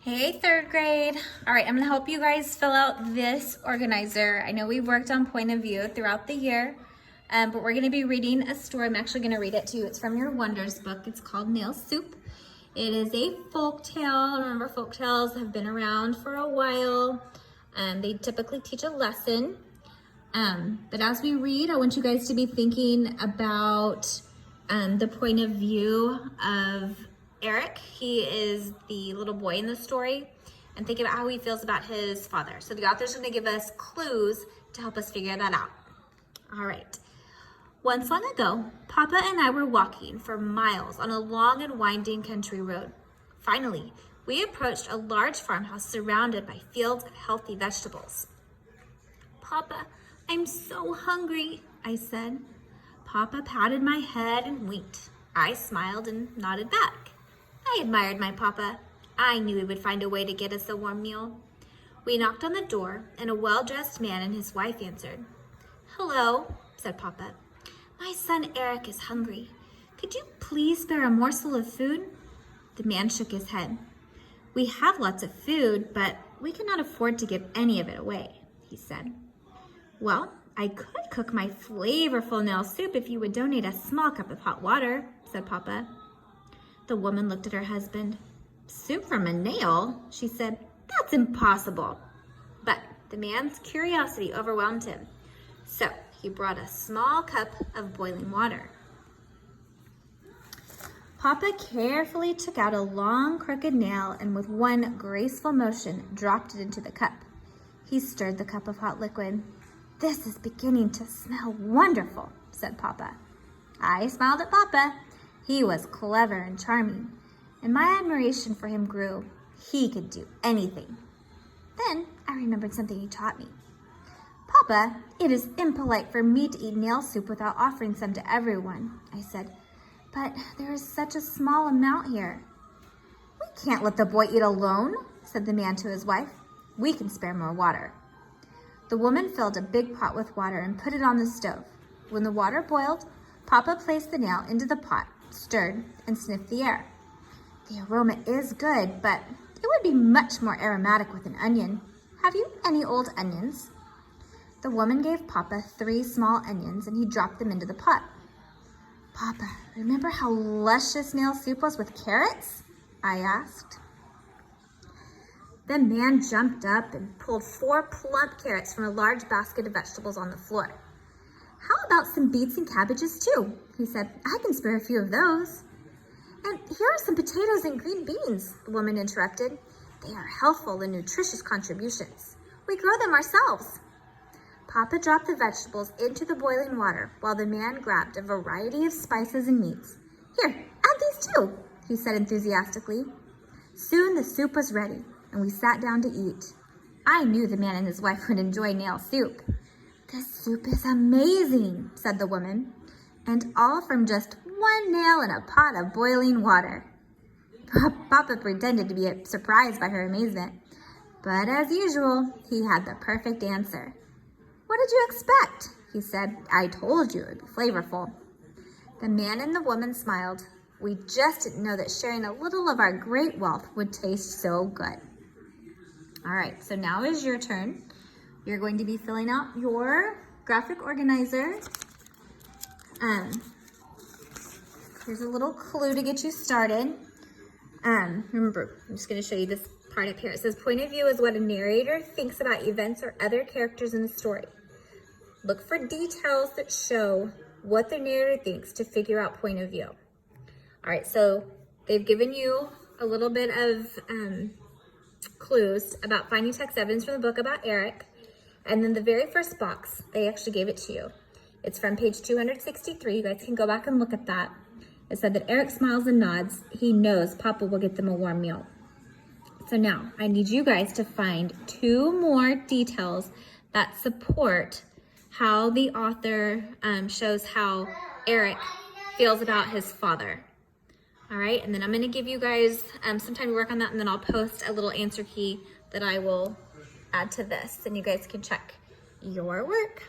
Hey, third grade. All right, I'm gonna help you guys fill out this organizer. I know we've worked on point of view throughout the year, but we're gonna be reading a story. I'm actually gonna read it to you. It's from your Wonders book. It's called Nail Soup. It is a folk tale. Remember, folk tales have been around for a while. They typically teach a lesson. But as we read, I want you guys to be thinking about the point of view of Eric. He is the little boy in the story, and think about how he feels about his father. So the author's going to give us clues to help us figure that out. All right. Once long ago, Papa and I were walking for miles on a long and winding country road. Finally, we approached a large farmhouse surrounded by fields of healthy vegetables. "Papa, I'm so hungry," I said. Papa patted my head and winked. I smiled and nodded back. I admired my papa. I knew he would find a way to get us a warm meal. We knocked on the door, and a well-dressed man and his wife answered. "Hello," said Papa. "My son Eric is hungry. Could you please spare a morsel of food?" The man shook his head. "We have lots of food, but we cannot afford to give any of it away," he said. "Well, I could cook my flavorful nail soup if you would donate a small cup of hot water," said Papa. The woman looked at her husband. "Soup from a nail?" she said. "That's impossible." But the man's curiosity overwhelmed him, so he brought a small cup of boiling water. Papa carefully took out a long, crooked nail and with one graceful motion dropped it into the cup. He stirred the cup of hot liquid. "This is beginning to smell wonderful," said Papa. I smiled at Papa. He was clever and charming, and my admiration for him grew. He could do anything. Then I remembered something he taught me. "Papa, it is impolite for me to eat nail soup without offering some to everyone," I said. "But there is such a small amount here." "We can't let the boy eat alone," said the man to his wife. "We can spare more water." The woman filled a big pot with water and put it on the stove. When the water boiled, Papa placed the nail into the pot, stirred, and sniffed the air. "The aroma is good, but it would be much more aromatic with an onion. Have you any old onions?" The woman gave Papa 3 small onions, and he dropped them into the pot. "Papa, remember how luscious nail soup was with carrots?" I asked. The man jumped up and pulled 4 plump carrots from a large basket of vegetables on the floor. "How about some beets and cabbages too?" he said. "I can spare a few of those." "And here are some potatoes and green beans," the woman interrupted. "They are healthful and nutritious contributions. We grow them ourselves." Papa dropped the vegetables into the boiling water while the man grabbed a variety of spices and meats. "Here, add these too," he said enthusiastically. Soon the soup was ready, and we sat down to eat. I knew the man and his wife would enjoy nail soup. "This soup is amazing," said the woman, "and all from just 1 nail in a pot of boiling water." Papa pretended to be surprised by her amazement, but as usual, he had the perfect answer. "What did you expect?" he said. "I told you it would be flavorful." The man and the woman smiled. We just didn't know that sharing a little of our great wealth would taste so good. All right, so now is your turn. You're going to be filling out your graphic organizer. Here's a little clue to get you started. Remember, I'm just going to show you this part up here. It says, point of view is what a narrator thinks about events or other characters in the story. Look for details that show what the narrator thinks to figure out point of view. All right, so they've given you a little bit of clues about finding text evidence from the book about Eric. And then the very first box, they actually gave it to you. It's from page 263. You guys can go back and look at that. It said that Eric smiles and nods. He knows Papa will get them a warm meal. So now I need you guys to find 2 more details that support how the author shows how Eric feels about his father. All right, and then I'm going to give you guys some time to work on that, and then I'll post a little answer key that I will add to this, and you guys can check your work.